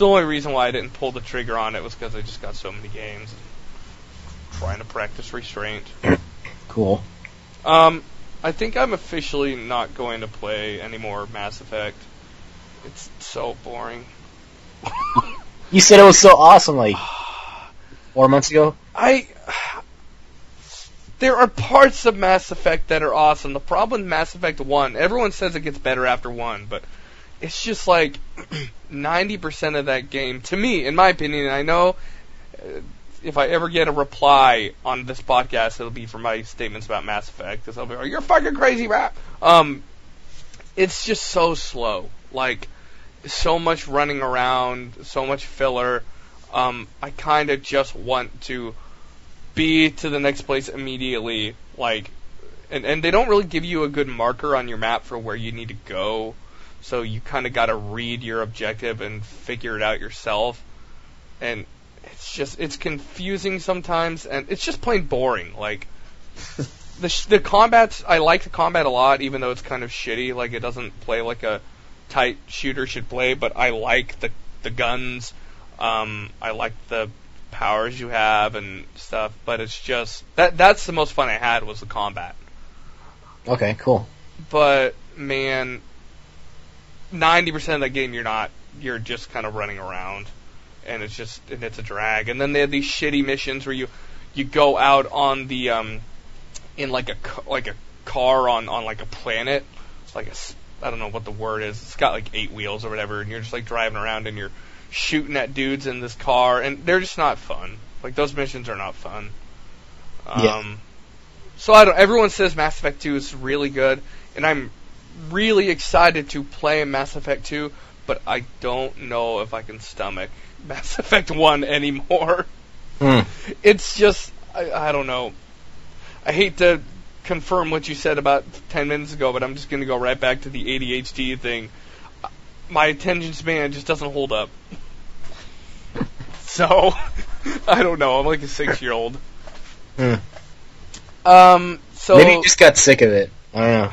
only reason why I didn't pull the trigger on it was because I just got so many games. And trying to practice restraint. Cool. I think I'm officially not going to play any more Mass Effect. It's so boring. You said it was so awesome, like 4 months ago. There are parts of Mass Effect that are awesome. The problem with Mass Effect 1, everyone says it gets better after 1, but it's just like 90% of that game, to me, in my opinion, and I know if I ever get a reply on this podcast, it'll be for my statements about Mass Effect, because I'll be like, "You're fucking crazy, rap." It's just so slow. Like, so much running around, so much filler. I kind of just want to be to the next place immediately, like, and they don't really give you a good marker on your map for where you need to go, so you kind of got to read your objective and figure it out yourself, and it's confusing sometimes, and it's just plain boring. Like, the combat, I like the combat a lot, even though it's kind of shitty, like, it doesn't play like a tight shooter should play, but I like the guns, I like the powers you have and stuff, but it's just that's the most fun I had was the combat. Okay, cool. But man, 90% of that game you're just kind of running around, and it's a drag. And then they have these shitty missions where you go out on the in like a car on like a planet. It's like I don't know what the word is. It's got like 8 wheels or whatever, and you're just like driving around and you're shooting at dudes in this car, and they're just not fun. Like, those missions are not fun. Yeah. So everyone says Mass Effect 2 is really good, and I'm really excited to play Mass Effect 2, but I don't know if I can stomach Mass Effect 1 anymore. It's just, I don't know. I hate to confirm what you said about 10 minutes ago, but I'm just going to go right back to the ADHD thing. My attention span just doesn't hold up. So, I don't know. I'm like a 6-year-old. So Maybe you just got sick of it. I don't know.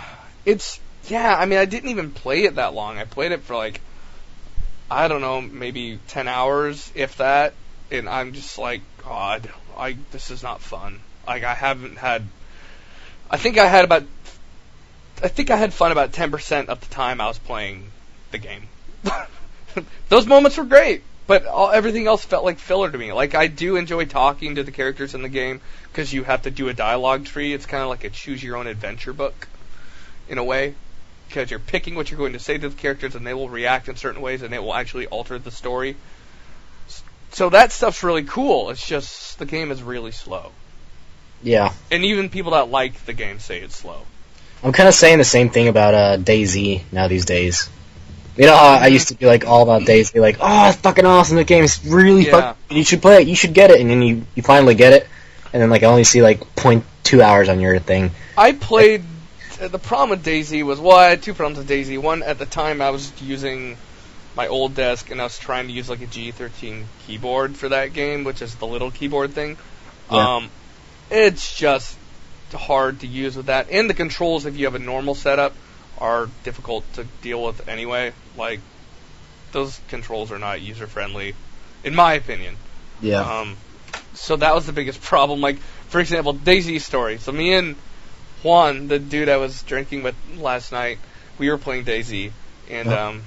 I mean, I didn't even play it that long. I played it for like, I don't know, maybe 10 hours, if that. And I'm just like, God, this is not fun. Like, I think I had fun about 10% of the time I was playing the game. Those moments were great, but everything else felt like filler to me. Like, I do enjoy talking to the characters in the game, because you have to do a dialogue tree. It's kind of like a choose-your-own-adventure book, in a way, because you're picking what you're going to say to the characters, and they will react in certain ways, and it will actually alter the story. So that stuff's really cool. It's just, the game is really slow. Yeah. And even people that like the game say it's slow. I'm kind of saying the same thing about DayZ now these days. You know how I used to be like all about DayZ, like, oh, it's fucking awesome, the game is really fucking, you should play it, you should get it, and then you finally get it, and then like I only see like 0.2 hours on your thing. I played, the problem with DayZ was, well, I had 2 problems with DayZ. One, at the time I was using my old desk, and I was trying to use like a G13 keyboard for that game, which is the little keyboard thing. Yeah. It's just hard to use with that, and the controls, if you have a normal setup, are difficult to deal with anyway. Like, those controls are not user-friendly, in my opinion. Yeah. So that was the biggest problem. Like, for example, DayZ story. So me and Juan, the dude I was drinking with last night, we were playing DayZ, and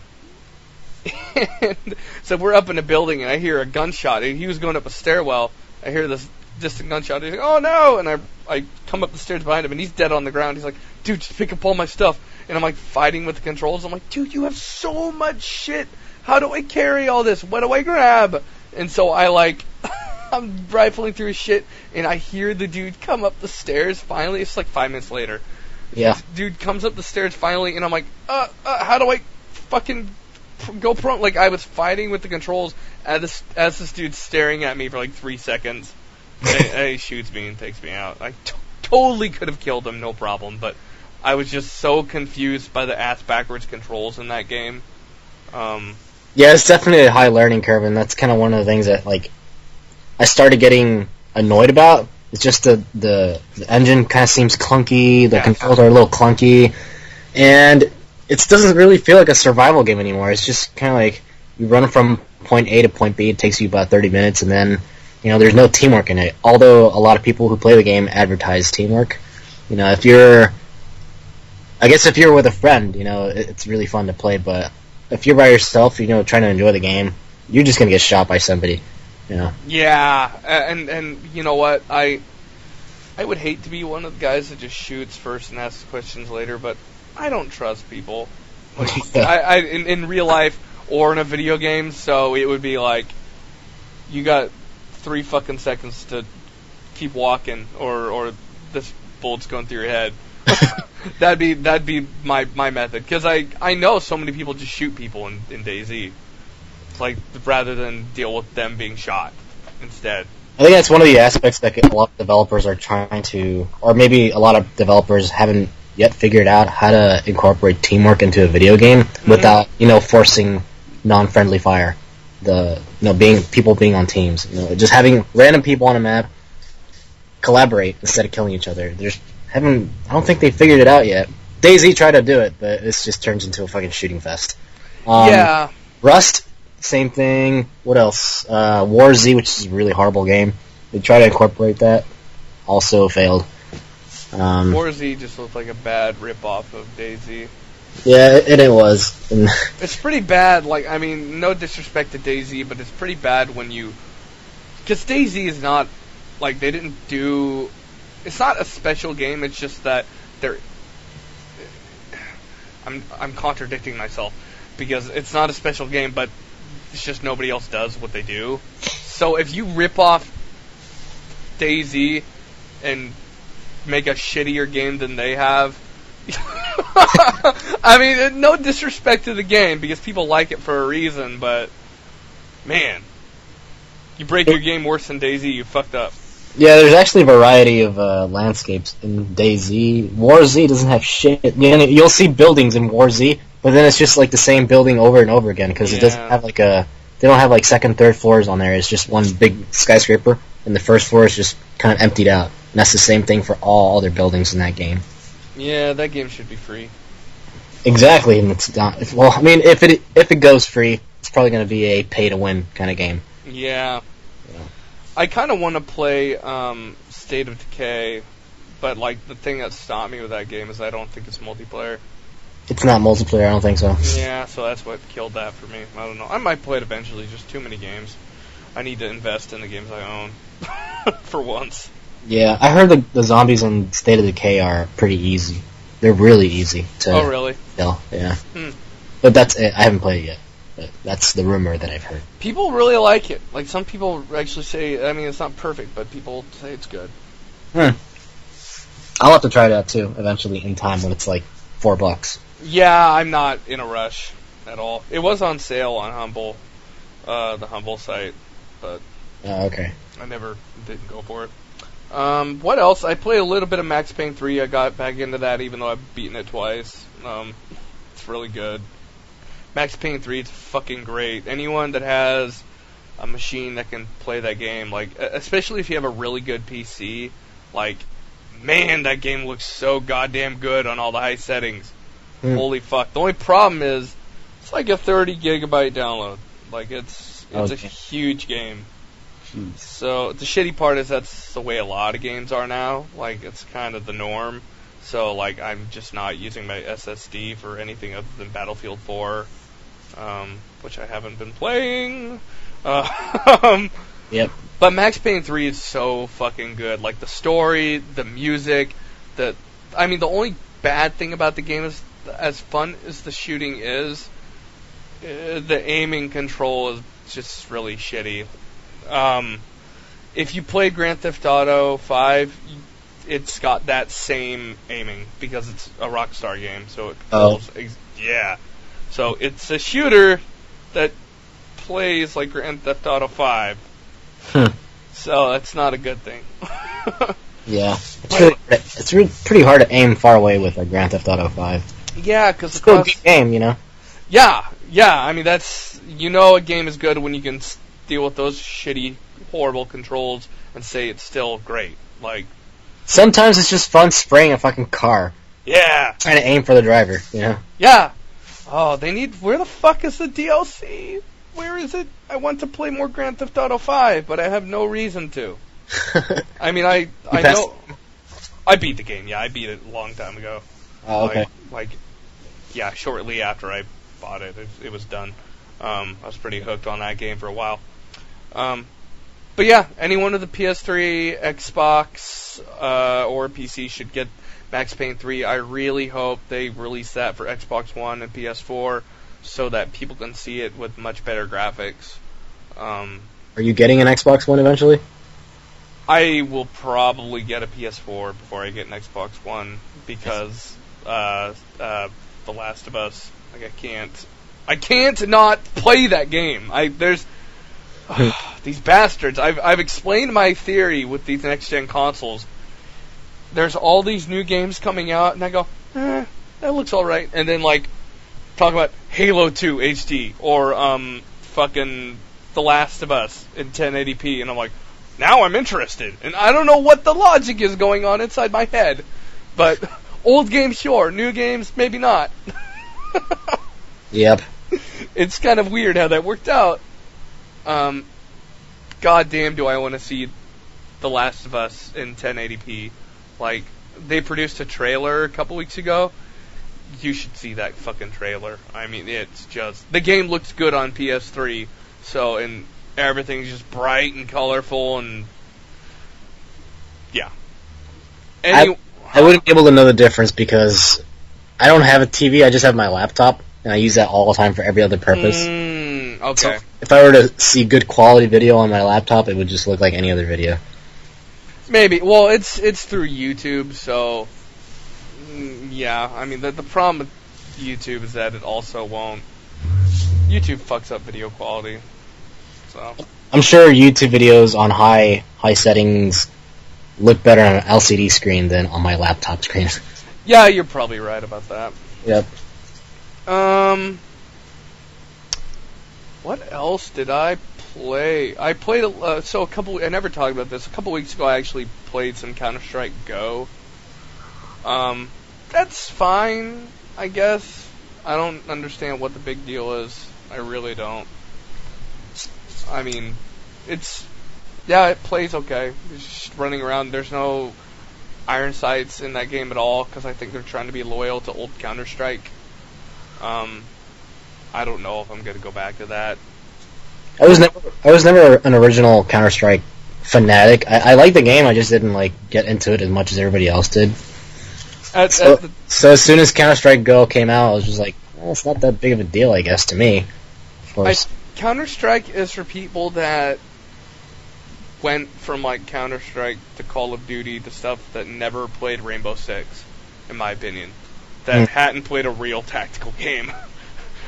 and so we're up in a building, and I hear a gunshot. He was going up a stairwell. I hear this distant gunshot. He's like, "Oh no!" And I come up the stairs behind him, and he's dead on the ground. He's like, "Dude, just pick up all my stuff." And I'm like fighting with the controls. I'm like, "Dude, you have so much shit. How do I carry all this? What do I grab?" And so I'm rifling through his shit, and I hear the dude come up the stairs finally. It's like 5 minutes later. Yeah. Dude comes up the stairs finally, and I'm like, how do I fucking go prone? Like, I was fighting with the controls as this dude's staring at me for like 3 seconds. and he shoots me and takes me out. I totally could have killed him, no problem, but I was just so confused by the ass-backwards controls in that game. Yeah, it's definitely a high learning curve, and that's kind of one of the things that like I started getting annoyed about. It's just the engine kind of seems clunky, the controls are a little clunky, and it doesn't really feel like a survival game anymore. It's just kind of like you run from point A to point B. It takes you about 30 minutes, and then there's no teamwork in it. Although a lot of people who play the game advertise teamwork. If you're, I guess if you're with a friend, it's really fun to play. But if you're by yourself, trying to enjoy the game, you're just gonna get shot by somebody. Yeah, and you know what? I would hate to be one of the guys that just shoots first and asks questions later, but I don't trust people. Like, I in real life or in a video game, so it would be like, you got 3 fucking seconds to keep walking, or this bullet's going through your head. that'd be my method, because I know so many people just shoot people in DayZ, like, rather than deal with them being shot instead. I think that's one of the aspects that a lot of developers are trying to, or maybe a lot of developers haven't yet figured out how to incorporate teamwork into a video game without, forcing non-friendly fire. People being on teams. Just having random people on a map collaborate instead of killing each other. I don't think they figured it out yet. DayZ tried to do it, but this just turns into a fucking shooting fest. Yeah. Rust, same thing. What else? War Z, which is a really horrible game. They tried to incorporate that. Also failed. War Z just looked like a bad rip-off of DayZ. Yeah, it was. It's pretty bad. Like, I mean, no disrespect to DayZ, but it's pretty bad when you... Because DayZ is not... Like, they didn't do... It's not a special game, it's just that they're... I'm contradicting myself, because it's not a special game, but it's just nobody else does what they do. So if you rip off DayZ and make a shittier game than they have... I mean, no disrespect to the game, because people like it for a reason, but... Man. You break your game worse than DayZ, you fucked up. Yeah, there's actually a variety of landscapes in DayZ. War Z doesn't have shit. You'll see buildings in War Z, but then it's just like the same building over and over again, because it doesn't have they don't have like second, third floors on there. It's just one big skyscraper, and the first floor is just kind of emptied out. And that's the same thing for all other buildings in that game. Yeah, that game should be free. Exactly, and it's not. Well, I mean, if it goes free, it's probably going to be a pay-to-win kind of game. Yeah. I kind of want to play State of Decay, but like the thing that stopped me with that game is I don't think it's multiplayer. It's not multiplayer, I don't think so. Yeah, so that's what killed that for me. I don't know. I might play it eventually, just too many games. I need to invest in the games I own. For once. Yeah, I heard the zombies in State of Decay are pretty easy. They're really easy to Oh, really? kill, yeah. But that's it. I haven't played it yet. But that's the rumor that I've heard. People really like it. Like, some people actually say, I mean, it's not perfect, but people say it's good. I'll have to try that too, eventually, in time, when it's like $4. Yeah, I'm not in a rush at all. It was on sale on Humble, the Humble site, but okay. I never didn't go for it. What else? I played a little bit of Max Payne 3. I got back into that, even though I've beaten it twice. It's really good. Max Payne 3 is fucking great. Anyone that has a machine that can play that game, like, especially if you have a really good PC, like, man, that game looks so goddamn good on all the high settings. Holy fuck. The only problem is, it's like a 30 gigabyte download. Like, it's a huge game. Jeez. So, the shitty part is that's the way a lot of games are now. Like, it's kind of the norm. So, like, I'm just not using my SSD for anything other than Battlefield 4. Which I haven't been playing. Yep. But Max Payne 3 is so fucking good. Like, the story, the music, the only bad thing about the game is, as fun as the shooting is, the aiming control is just really shitty. If you play Grand Theft Auto 5, it's got that same aiming, because it's a Rockstar game, so it controls... Yeah. So it's a shooter that plays like Grand Theft Auto 5. So that's not a good thing. Yeah. It's pretty hard to aim far away with Grand Theft Auto 5. Yeah, because it's still a good game, Yeah, I mean, that's... you know a game is good when you can deal with those shitty, horrible controls and say it's still great. Like, sometimes it's just fun spraying a fucking car. Yeah. Trying to aim for the driver, you know? Yeah. Oh, where the fuck is the DLC? Where is it? I want to play more Grand Theft Auto 5, but I have no reason to. I mean, I know... I beat the game, yeah. I beat it a long time ago. Oh, okay. Yeah, shortly after I bought it. It was done. I was pretty hooked on that game for a while. But yeah, anyone with a PS3, Xbox, or PC should get Max Payne 3. I really hope they release that for Xbox One and PS4 so that people can see it with much better graphics. Are you getting an Xbox One eventually? I will probably get a PS4 before I get an Xbox One because The Last of Us. Like, I can't not play that game. There's these bastards. I've explained my theory with these next gen consoles. There's all these new games coming out, and I go, that looks all right. And then talk about Halo 2 HD or fucking The Last of Us in 1080p, and I'm like, now I'm interested. And I don't know what the logic is going on inside my head, but old games, sure. New games, maybe not. Yep. It's kind of weird how that worked out. God damn, do I want to see The Last of Us in 1080p. Like, they produced a trailer a couple weeks ago. You should see that fucking trailer. I mean, it's just... The game looks good on PS3, and everything's just bright and colorful, and... Yeah. I wouldn't be able to know the difference because I don't have a TV, I just have my laptop, and I use that all the time for every other purpose. Okay. So if I were to see good quality video on my laptop, it would just look like any other video. Maybe. Well, it's through YouTube, so... Yeah, I mean, the problem with YouTube is that it also won't... YouTube fucks up video quality, so... I'm sure YouTube videos on high settings look better on an LCD screen than on my laptop screen. Yeah, you're probably right about that. Yep. What else did I play? I played I never talked about this. A couple weeks ago, I actually played some Counter-Strike Go. That's fine, I guess. I don't understand what the big deal is. I really don't. I mean, it plays okay. It's just running around. There's no iron sights in that game at all because I think they're trying to be loyal to old Counter-Strike. I don't know if I'm going to go back to that. I was never an original Counter-Strike fanatic. I liked the game, I just didn't get into it as much as everybody else did. So as soon as Counter-Strike Go came out, I was just like, well, it's not that big of a deal, I guess, to me. Of course. Counter-Strike is for people that went from Counter-Strike to Call of Duty to stuff that never played Rainbow Six, in my opinion. That hadn't played a real tactical game.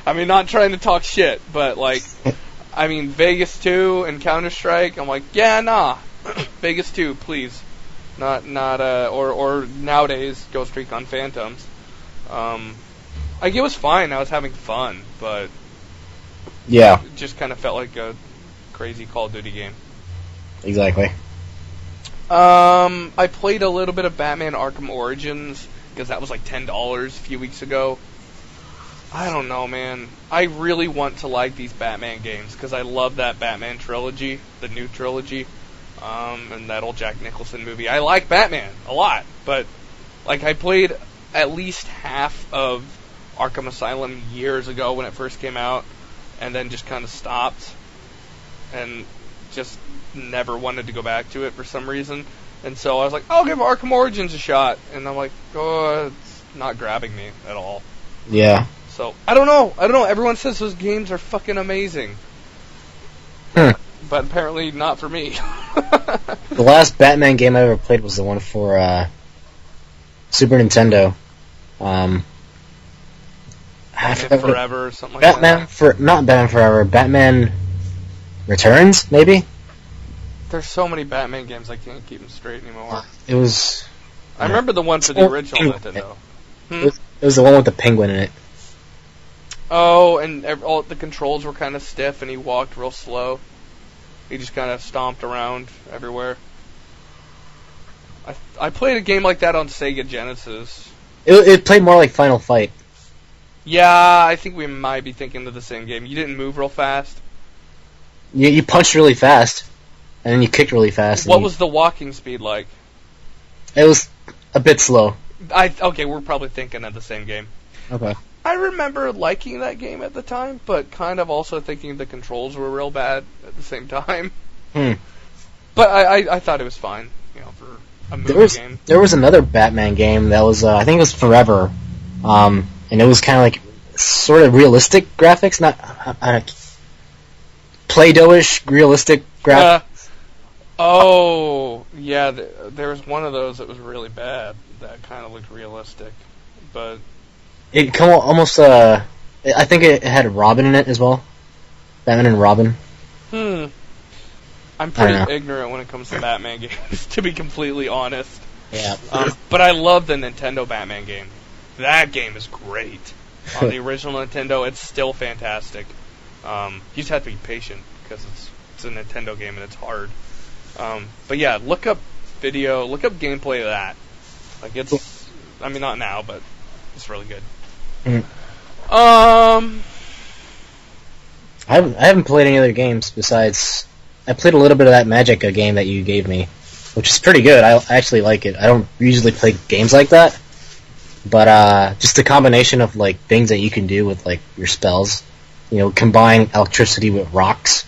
I mean, not trying to talk shit, but I mean, Vegas 2 and Counter-Strike, I'm like, yeah, nah. Vegas 2, please. Not or nowadays, Ghost Recon Phantoms. It was fine, I was having fun, but yeah, it just kind of felt like a crazy Call of Duty game. Exactly. I played a little bit of Batman Arkham Origins, because that was $10 a few weeks ago. I don't know, man. I really want to like these Batman games, because I love that Batman trilogy, the new trilogy, and that old Jack Nicholson movie. I like Batman a lot, but I played at least half of Arkham Asylum years ago when it first came out, and then just kind of stopped, and just never wanted to go back to it for some reason. And so I was like, I'll give Arkham Origins a shot, and I'm like, oh, it's not grabbing me at all. Yeah. So, I don't know. Everyone says those games are fucking amazing. But apparently not for me. The last Batman game I ever played was the one for Super Nintendo. Batman Forever or something like that. Not Batman Forever, Batman Returns, maybe? There's so many Batman games I can't keep them straight anymore. It was... I remember the one for the original Nintendo. It was the one with the penguin in it. Oh, and all the controls were kind of stiff, and he walked real slow. He just kind of stomped around everywhere. I played a game like that on Sega Genesis. It played more like Final Fight. Yeah, I think we might be thinking of the same game. You didn't move real fast. You punched really fast, and then you kicked really fast. What was the walking speed like? It was a bit slow. Okay, we're probably thinking of the same game. Okay. I remember liking that game at the time, but kind of also thinking the controls were real bad at the same time. But I thought it was fine, for a movie game. There was another Batman game that was, I think it was Forever, and it was kind of like sort of realistic graphics, not Play-Doh-ish realistic graphics. Oh, yeah, there was one of those that was really bad that kind of looked realistic, but it almost, I think it had Robin in it as well. Batman and Robin. I'm pretty ignorant when it comes to Batman games, to be completely honest. Yeah. But I love the Nintendo Batman game. That game is great. On the original Nintendo, it's still fantastic. You just have to be patient, because it's a Nintendo game and it's hard. But yeah, look up gameplay of that. Like, it's, I mean, not now, but it's really good. I haven't played any other games besides, I played a little bit of that Magic game that you gave me, which is pretty good. I actually like it. I don't usually play games like that, but just the combination of like things that you can do with like your spells, combine electricity with rocks,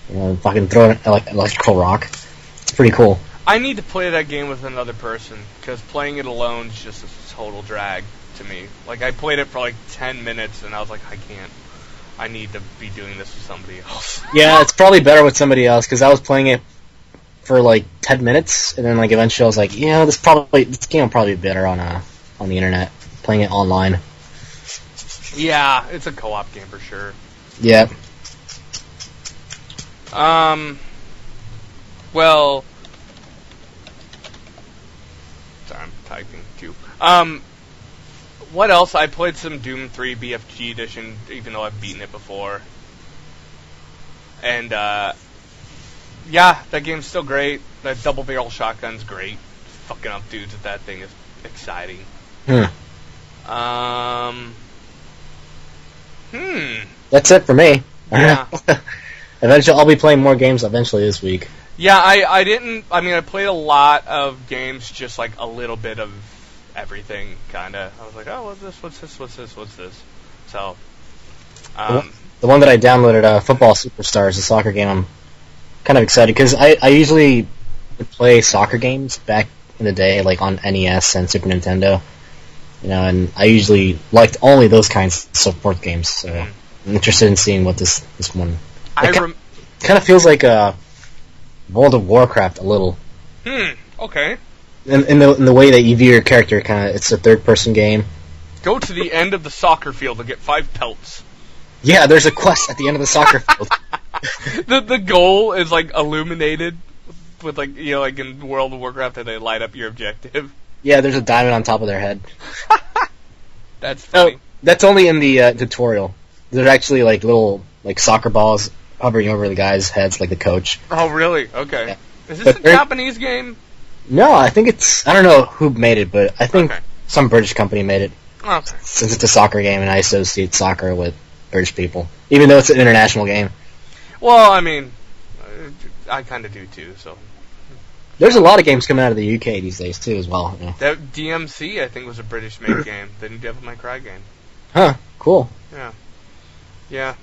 fucking throw an electrical rock. It's pretty cool. I need to play that game with another person, because playing it alone is just a total drag to me. Like, I played it for like 10 minutes, and I was like, I can't. I need to be doing this with somebody else. Yeah, it's probably better with somebody else, because I was playing it for like 10 minutes, and then like eventually I was like, this game will probably be better on the internet, playing it online. Yeah, it's a co-op game for sure. Yeah. Well, sorry, I'm typing too. What else? I played some Doom 3 BFG edition, even though I've beaten it before. And, yeah, that game's still great. That double barrel shotgun's great. Fucking up dudes with that thing is exciting. That's it for me. Yeah. Eventually, I'll be playing more games eventually this week. Yeah, I played a lot of games, just like a little bit of everything, kinda. I was like, oh, what's this? So, the one that I downloaded, Football Superstars, the soccer game, I'm kind of excited, because I usually would play soccer games back in the day, like on NES and Super Nintendo, and I usually liked only those kinds of support games, so I'm interested in seeing what this one... kind of feels like World of Warcraft a little. Okay. In the way that you view your character, it's a third-person game. Go to the end of the soccer field and get 5 pelts. Yeah, there's a quest at the end of the soccer field. The goal is like illuminated with like like in World of Warcraft, that they light up your objective. Yeah, there's a diamond on top of their head. That's funny. Oh, that's only in the tutorial. There's actually like little like soccer balls hovering over the guys' heads, like the coach. Oh, really? Okay. Yeah. Is this a Japanese game? No, I think it's... I don't know who made it, but I think some British company made it. Okay. Since it's a soccer game, and I associate soccer with British people. Even though it's an international game. Well, I mean, I kind of do too, so... There's a lot of games coming out of the UK these days, too, as well. That DMC, I think, was a British-made game. The new Devil May Cry game. Huh, cool. Yeah.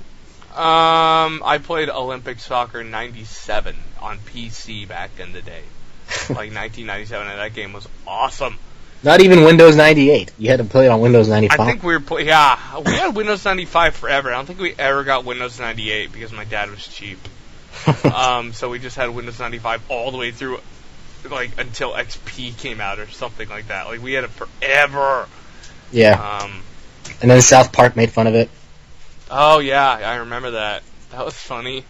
I played Olympic Soccer 97 on PC back in the day. Like 1997, and that game was awesome. Not even Windows 98. You had to play it on Windows 95. I think we had Windows 95 forever. I don't think we ever got Windows 98 because my dad was cheap. So we just had Windows 95 all the way through, like, until XP came out or something like that. Like, we had it forever. Yeah. And then South Park made fun of it. Oh, yeah, I remember that. That was funny.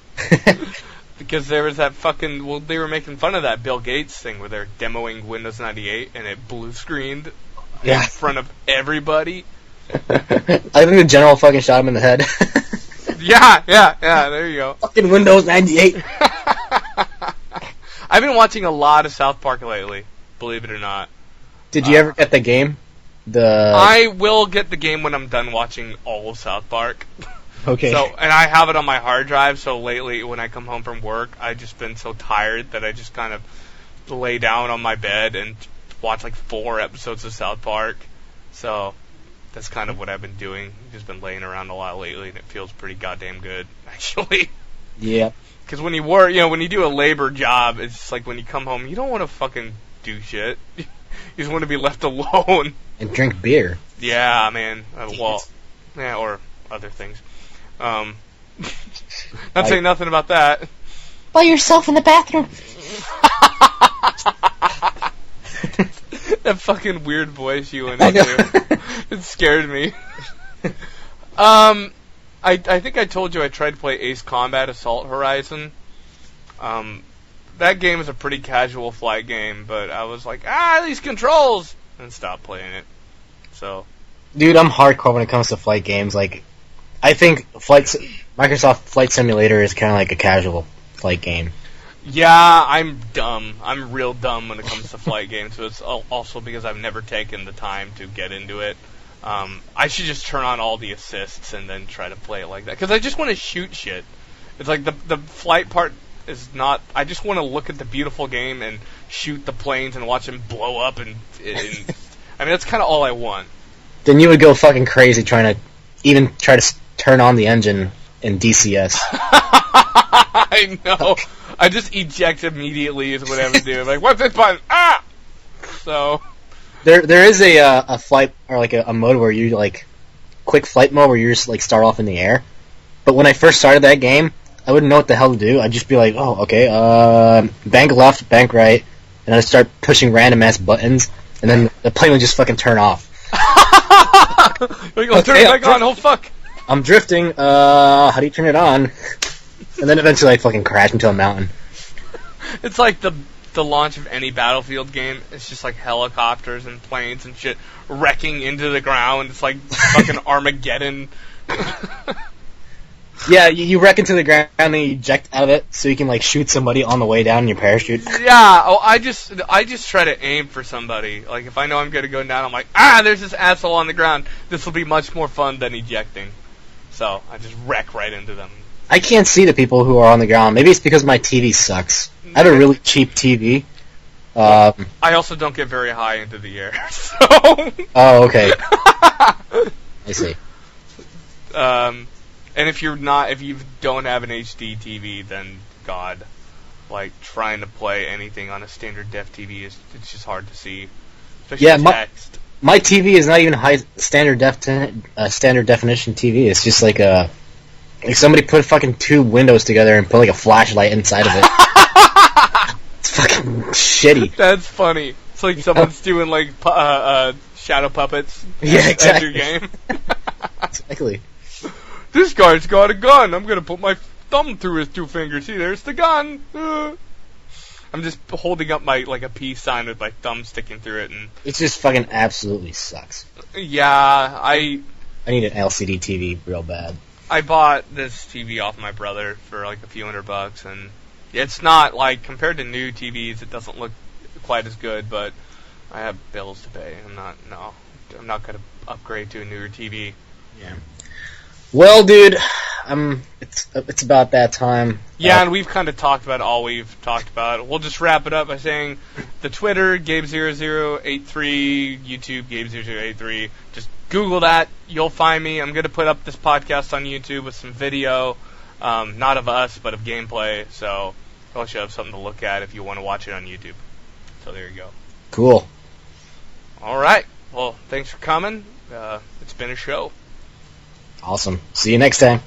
Because there was that they were making fun of that Bill Gates thing where they're demoing Windows 98 and it blue screened in front of everybody. I think the general fucking shot him in the head. Yeah, there you go. Fucking Windows 98. I've been watching a lot of South Park lately, believe it or not. Did you ever get the game? I will get the game when I'm done watching all of South Park. Okay. And I have it on my hard drive, so lately when I come home from work, I've just been so tired that I just kind of lay down on my bed and watch like 4 episodes of South Park. So that's kind of what I've been doing. Just been laying around a lot lately, and it feels pretty goddamn good, actually. Yeah. Because when you work, when you do a labor job, it's just like when you come home, you don't want to fucking do shit. You just want to be left alone. And drink beer. Yeah, man. Or other things. Not saying nothing about that. By yourself in the bathroom. That fucking weird voice you went into. It scared me. I think I told you I tried to play Ace Combat Assault Horizon. That game is a pretty casual flight game, but I was like, these controls! And stopped playing it. So. Dude, I'm hardcore when it comes to flight games. Like, I think Microsoft Flight Simulator is kind of like a casual flight game. Yeah, I'm dumb. I'm real dumb when it comes to flight games, so it's also because I've never taken the time to get into it. I should just turn on all the assists and then try to play it like that, because I just want to shoot shit. It's like the flight part is not... I just want to look at the beautiful game and shoot the planes and watch them blow up, and I mean, that's kind of all I want. Then you would go fucking crazy trying to turn on the engine in DCS. I know. I just eject immediately is what I would do. Like, what's this button? Ah! So... There is a flight, or like a mode where you, like, quick flight mode where you just, like, start off in the air. But when I first started that game, I wouldn't know what the hell to do. I'd just be like, oh, okay, bank left, bank right, and I'd start pushing random ass buttons, and then the plane would just fucking turn off. Turn it back on, oh fuck! I'm drifting, how do you turn it on? And then eventually I fucking crash into a mountain. It's like the launch of any Battlefield game. It's just like helicopters and planes and shit wrecking into the ground. It's like fucking Armageddon. Yeah, you wreck into the ground and then you eject out of it so you can like shoot somebody on the way down in your parachute. Yeah, I just try to aim for somebody. Like if I know I'm gonna go down, I'm like, there's this asshole on the ground. This will be much more fun than ejecting. So I just wreck right into them. I can't see the people who are on the ground. Maybe it's because my TV sucks. I have a really cheap TV. I also don't get very high into the air, so... Oh, okay. I see. And if you don't have an HD TV, then God, like trying to play anything on a standard def TV it's just hard to see, especially text. My TV is not even standard definition TV. It's just like somebody put fucking 2 windows together and put like a flashlight inside of it. It's fucking shitty. That's funny. It's like someone's doing like shadow puppets. Yeah, exactly. At your game. Exactly. This guy's got a gun. I'm gonna put my thumb through his 2 fingers. See, there's the gun. I'm just holding up a peace sign with my thumb sticking through it, and it just fucking absolutely sucks. Yeah, I need an LCD TV real bad. I bought this TV off my brother for like a few $100, and it's not like compared to new TVs, it doesn't look quite as good, but I have bills to pay. I'm not gonna upgrade to a newer TV. Yeah. Well, dude, it's about that time. Yeah, and we've kind of talked about all we've talked about. We'll just wrap it up by saying the Twitter, Gabe0083, YouTube, Gabe0083. Just Google that. You'll find me. I'm going to put up this podcast on YouTube with some video, not of us, but of gameplay. So I'll show have something to look at if you want to watch it on YouTube. So there you go. Cool. All right. Well, thanks for coming. It's been a show. Awesome. See you next time.